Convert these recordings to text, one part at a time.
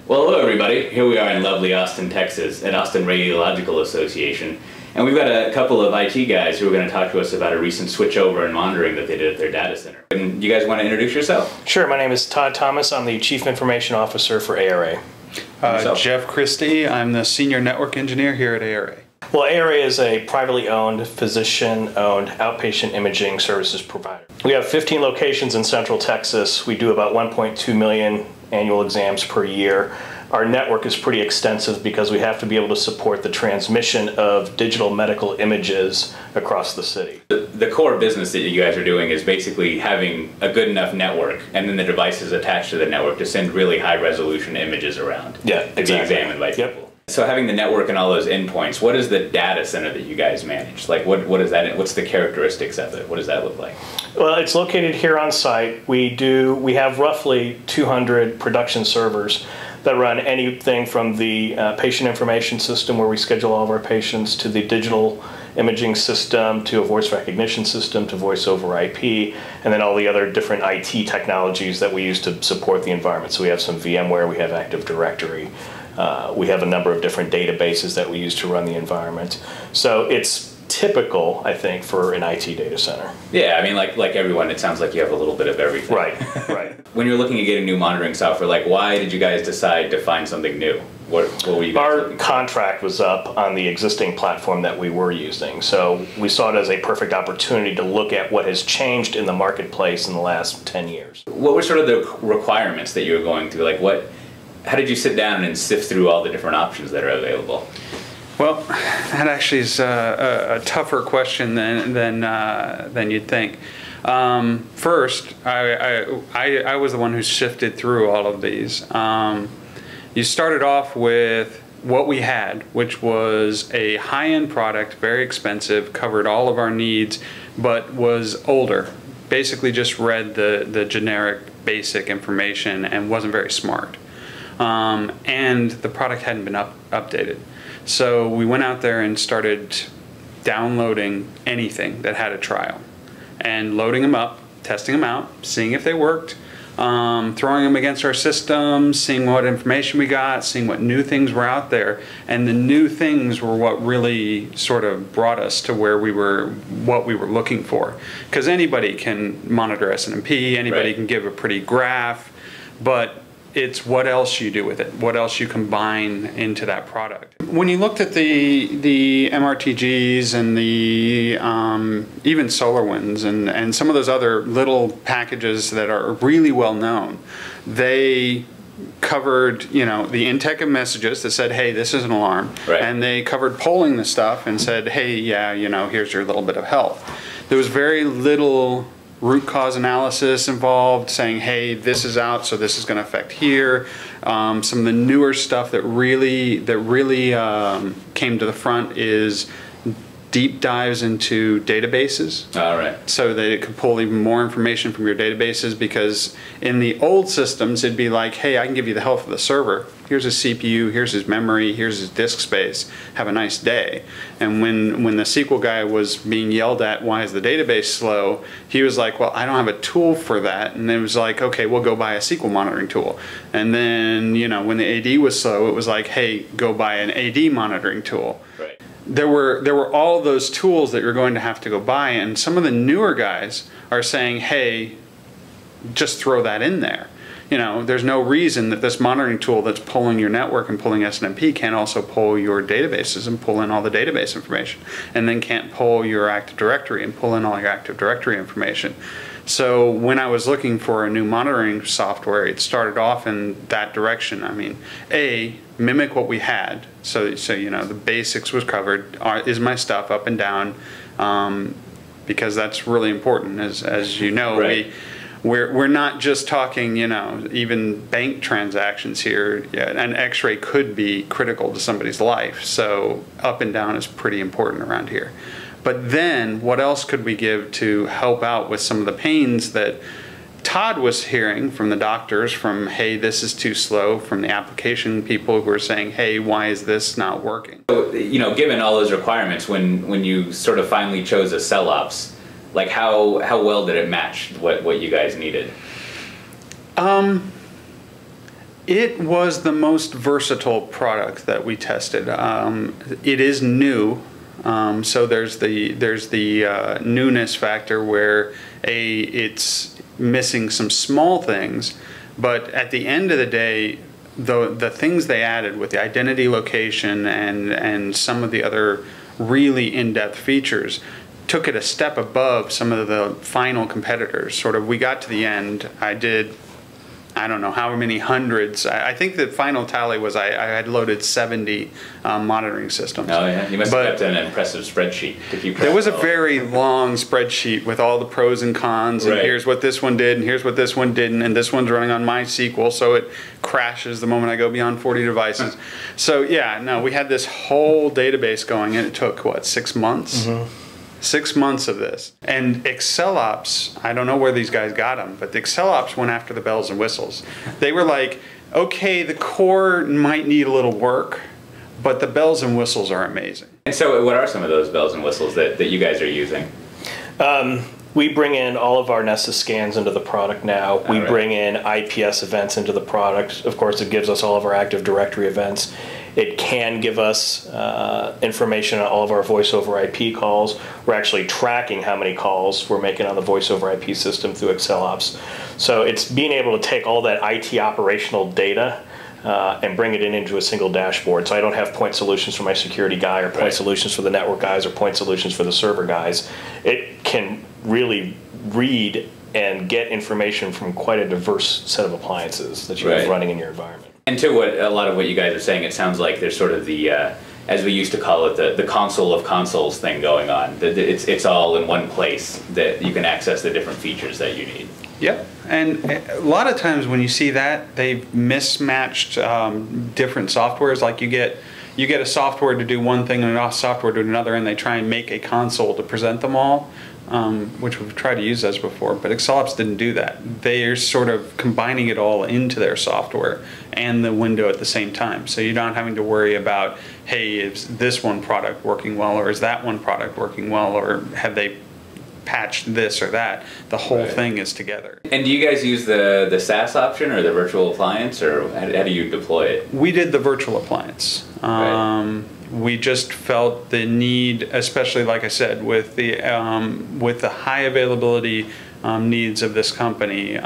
Well, hello everybody. Here we are in lovely Austin, Texas at Austin Radiological Association. And we've got a couple of IT guys who are going to talk to us about a recent switchover in monitoring that they did at their data center. And you guys want to introduce yourself? Sure, my name is Todd Thomas. I'm the Chief Information Officer for ARA. Jeff Christie. I'm the Senior Network Engineer here at ARA. Well, ARA is a privately owned, physician-owned outpatient imaging services provider. We have 15 locations in Central Texas. We do about 1.2 million annual exams per year. Our network is pretty extensive because we have to be able to support the transmission of digital medical images across the city. The core business that you guys are doing is basically having a good enough network and then the devices attached to the network to send really high resolution images around. Yeah, exactly. To be examined by people. So having the network and all those endpoints, what is the data center that you guys manage? Like what is that? What's the characteristics of it? What does that look like? Well, it's located here on site. We have roughly 200 production servers that run anything from the patient information system where we schedule all of our patients to the digital imaging system to a voice recognition system to voice over IP, and then all the other different IT technologies that we use to support the environment. So we have some VMware, we have Active Directory, we have a number of different databases that we use to run the environment. So it's typical, I think, for an IT data center. Yeah, I mean, like everyone, it sounds like you have a little bit of everything. Right, right. When you're looking at getting new monitoring software, like why did you guys decide to find something new? What were you guys Our looking for? contract was up on the existing platform that we were using, so we saw it as a perfect opportunity to look at what has changed in the marketplace in the last 10 years. What were sort of the requirements that you were going through? Like how did you sit down and sift through all the different options that are available? Well, that actually is a tougher question than you'd think. First, I was the one who sifted through all of these. You started off with what we had, which was a high-end product, very expensive, covered all of our needs, but was older. Basically just read the generic basic information and wasn't very smart. And the product hadn't been updated. So we went out there and started downloading anything that had a trial and loading them up, testing them out, seeing if they worked, throwing them against our system, seeing what information we got, seeing what new things were out there. And the new things were what really sort of brought us to what we were looking for. Because anybody can monitor SNMP, anybody can give a pretty graph, but it's what else you do with it, what else you combine into that product. When you looked at the MRTGs and the even SolarWinds and some of those other little packages that are really well known, they covered, the intake of messages that said, hey, this is an alarm, and they covered polling the stuff and said, hey, yeah, here's your little bit of help. There was very little root cause analysis involved, saying, hey, this is out, so this is going to affect here. Some of the newer stuff that really came to the front is deep dives into databases. All right. So that it could pull even more information from your databases, because in the old systems, it'd be like, hey, I can give you the health of the server. Here's his CPU, here's his memory, here's his disk space. Have a nice day. And when the SQL guy was being yelled at, why is the database slow? He was like, well, I don't have a tool for that. And it was like, okay, we'll go buy a SQL monitoring tool. And then, when the AD was slow, it was like, hey, go buy an AD monitoring tool. Right. There were all those tools that you're going to have to go buy, and some of the newer guys are saying, hey, just throw that in there. There's no reason that this monitoring tool that's pulling your network and pulling SNMP can't also pull your databases and pull in all the database information, and then can't pull your Active Directory and pull in all your Active Directory information. So when I was looking for a new monitoring software, it started off in that direction. I mean, mimic what we had. So the basics was covered. Is my stuff up and down? Because that's really important. As you know, we're not just talking, even bank transactions here. Yeah, an X-ray could be critical to somebody's life. So up and down is pretty important around here. But then what else could we give to help out with some of the pains that Todd was hearing from the doctors, from, hey, this is too slow, from the application people who are saying, hey, why is this not working? So, given all those requirements, when you sort of finally chose AccelOps, like how well did it match what you guys needed? It was the most versatile product that we tested. It is new, so there's the newness factor where it's missing some small things, but at the end of the day, the things they added with the identity location and some of the other really in-depth features took it a step above some of the final competitors. Sort of, we got to the end. I don't know how many hundreds. I think the final tally was I had loaded 70 monitoring systems. Oh yeah, you must have kept an impressive spreadsheet to keep track. There was a very long spreadsheet with all the pros and cons, and right. Here's what this one did, and here's what this one didn't, and this one's running on MySQL, so it crashes the moment I go beyond 40 devices. So yeah, no, we had this whole database going, and it took, what, 6 months? Mm-hmm. 6 months of this. And AccelOps, I don't know where these guys got them, but the AccelOps went after the bells and whistles. They were like, okay, the core might need a little work, but the bells and whistles are amazing. And so what are some of those bells and whistles that you guys are using? We bring in all of our Nessus scans into the product now. We bring in IPS events into the product. Of course, it gives us all of our Active Directory events. It can give us information on all of our voice over IP calls. We're actually tracking how many calls we're making on the voice over IP system through AccelOps. So it's being able to take all that IT operational data and bring it into a single dashboard. So I don't have point solutions for my security guy or point solutions for the network guys or point solutions for the server guys. It can really read and get information from quite a diverse set of appliances that you have running in your environment. And to a lot of what you guys are saying, it sounds like there's sort of the, as we used to call it, the console of consoles thing going on. It's all in one place that you can access the different features that you need. Yep, and a lot of times when you see that, they've mismatched different softwares. Like you get a software to do one thing and a software to do another, and they try and make a console to present them all, which we've tried to use those before, but AccelOps didn't do that. They're sort of combining it all into their software and the window at the same time. So you're not having to worry about, hey, is this one product working well, or is that one product working well, or have they patched this or that? The whole thing is together. And do you guys use the SaaS option or the virtual appliance, or how do you deploy it? We did the virtual appliance. We just felt the need, especially like I said, with the high availability needs of this company,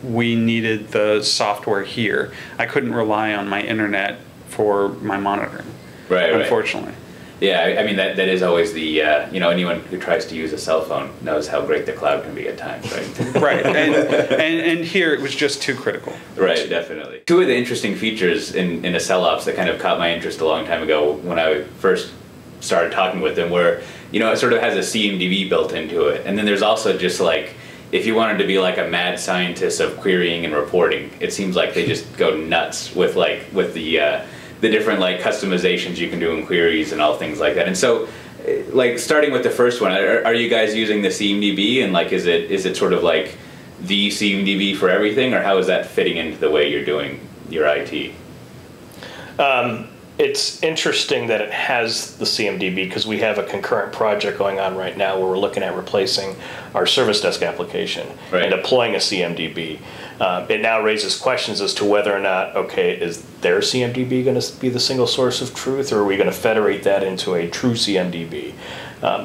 we needed the software here. I couldn't rely on my internet for my monitoring, unfortunately. Yeah, I mean that is always the anyone who tries to use a cell phone knows how great the cloud can be at times, right? Right, and here it was just too critical. Right, definitely. Two of the interesting features in AccelOps that kind of caught my interest a long time ago when I first started talking with them were, it sort of has a CMDB built into it, and then there's also just like, if you wanted to be like a mad scientist of querying and reporting, it seems like they just go nuts with the different like customizations you can do in queries and all things like that. And so, like starting with the first one, are you guys using the CMDB, and like is it sort of like the CMDB for everything, or how is that fitting into the way you're doing your IT? It's interesting that it has the CMDB because we have a concurrent project going on right now where we're looking at replacing our service desk application and deploying a CMDB. It now raises questions as to whether or not, is their CMDB going to be the single source of truth, or are we going to federate that into a true CMDB?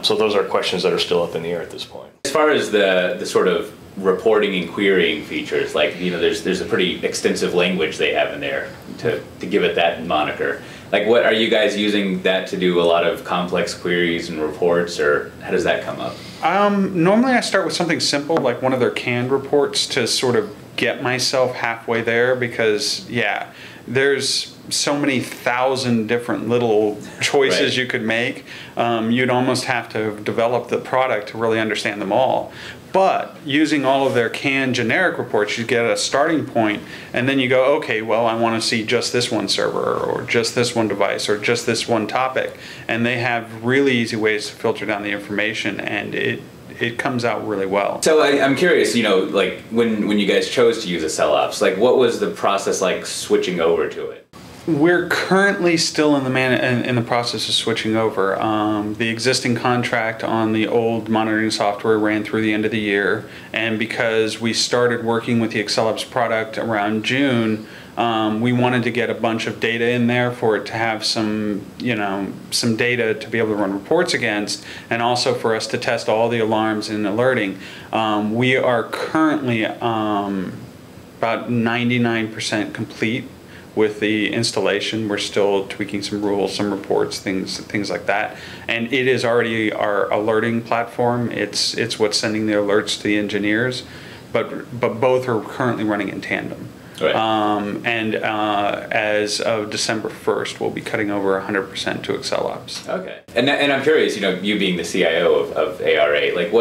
So those are questions that are still up in the air at this point. As far as the sort of reporting and querying features, like there's a pretty extensive language they have in there to give it that moniker. Like, what are you guys using that to do? A lot of complex queries and reports, or how does that come up? Normally I start with something simple, like one of their canned reports, to sort of get myself halfway there, because there's so many thousand different little choices you could make. You'd almost have to develop the product to really understand them all. But using all of their canned generic reports, you get a starting point, and then you go, okay, well, I want to see just this one server, or just this one device, or just this one topic. And they have really easy ways to filter down the information, and it comes out really well. So I'm curious, like when you guys chose to use AccelOps, like what was the process like switching over to it? We're currently still in the process of switching over. The existing contract on the old monitoring software ran through the end of the year, and because we started working with the AccelOps product around June, we wanted to get a bunch of data in there for it to have some data to be able to run reports against, and also for us to test all the alarms and alerting. We are currently about 99% complete with the installation. We're still tweaking some rules, some reports, things like that. And it is already our alerting platform. It's what's sending the alerts to the engineers, but both are currently running in tandem. Right. As of December 1st, we'll be cutting over 100% to AccelOps. Okay. And I'm curious, you being the CIO of ARA, like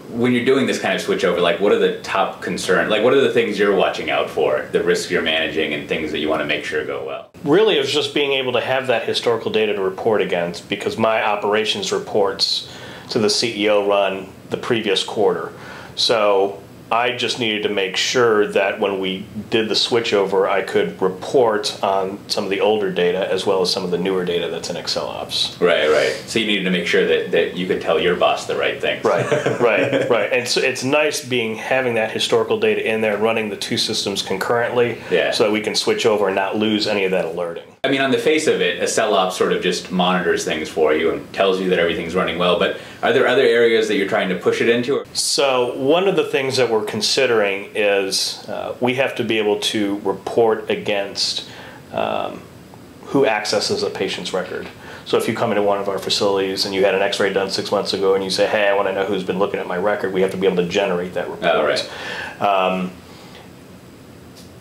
when you're doing this kind of switchover, like what are the top concerns? Like what are the things you're watching out for, the risks you're managing and things that you want to make sure go well? Really, it was just being able to have that historical data to report against, because my operations reports to the CEO run the previous quarter. So I just needed to make sure that when we did the switchover, I could report on some of the older data as well as some of the newer data that's in AccelOps. Right. So you needed to make sure that you could tell your boss the right things. Right. And so it's nice having that historical data in there, running the two systems concurrently, so that we can switch over and not lose any of that alerting. I mean, on the face of it, AccelOps sort of just monitors things for you and tells you that everything's running well, but are there other areas that you're trying to push it into? So one of the things that we're considering is we have to be able to report against who accesses a patient's record. So if you come into one of our facilities and you had an x-ray done 6 months ago and you say, hey, I want to know who's been looking at my record, we have to be able to generate that report. Oh, right.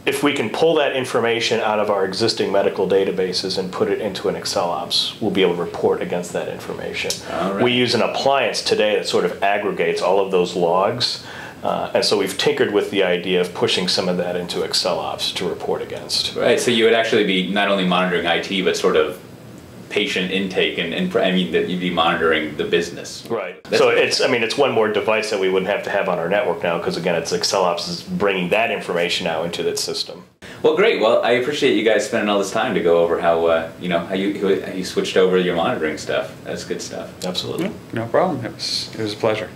If we can pull that information out of our existing medical databases and put it into an AccelOps, we'll be able to report against that information. Right. We use an appliance today that sort of aggregates all of those logs, and so we've tinkered with the idea of pushing some of that into AccelOps to report against. Right, so you would actually be not only monitoring IT, but sort of patient intake, and I mean that you'd be monitoring the business. Right. So it's one more device that we wouldn't have to have on our network now, because again, it's AccelOps is bringing that information now into that system. Well, great. Well, I appreciate you guys spending all this time to go over how how you switched over your monitoring stuff. That's good stuff. Absolutely. No problem. It was a pleasure.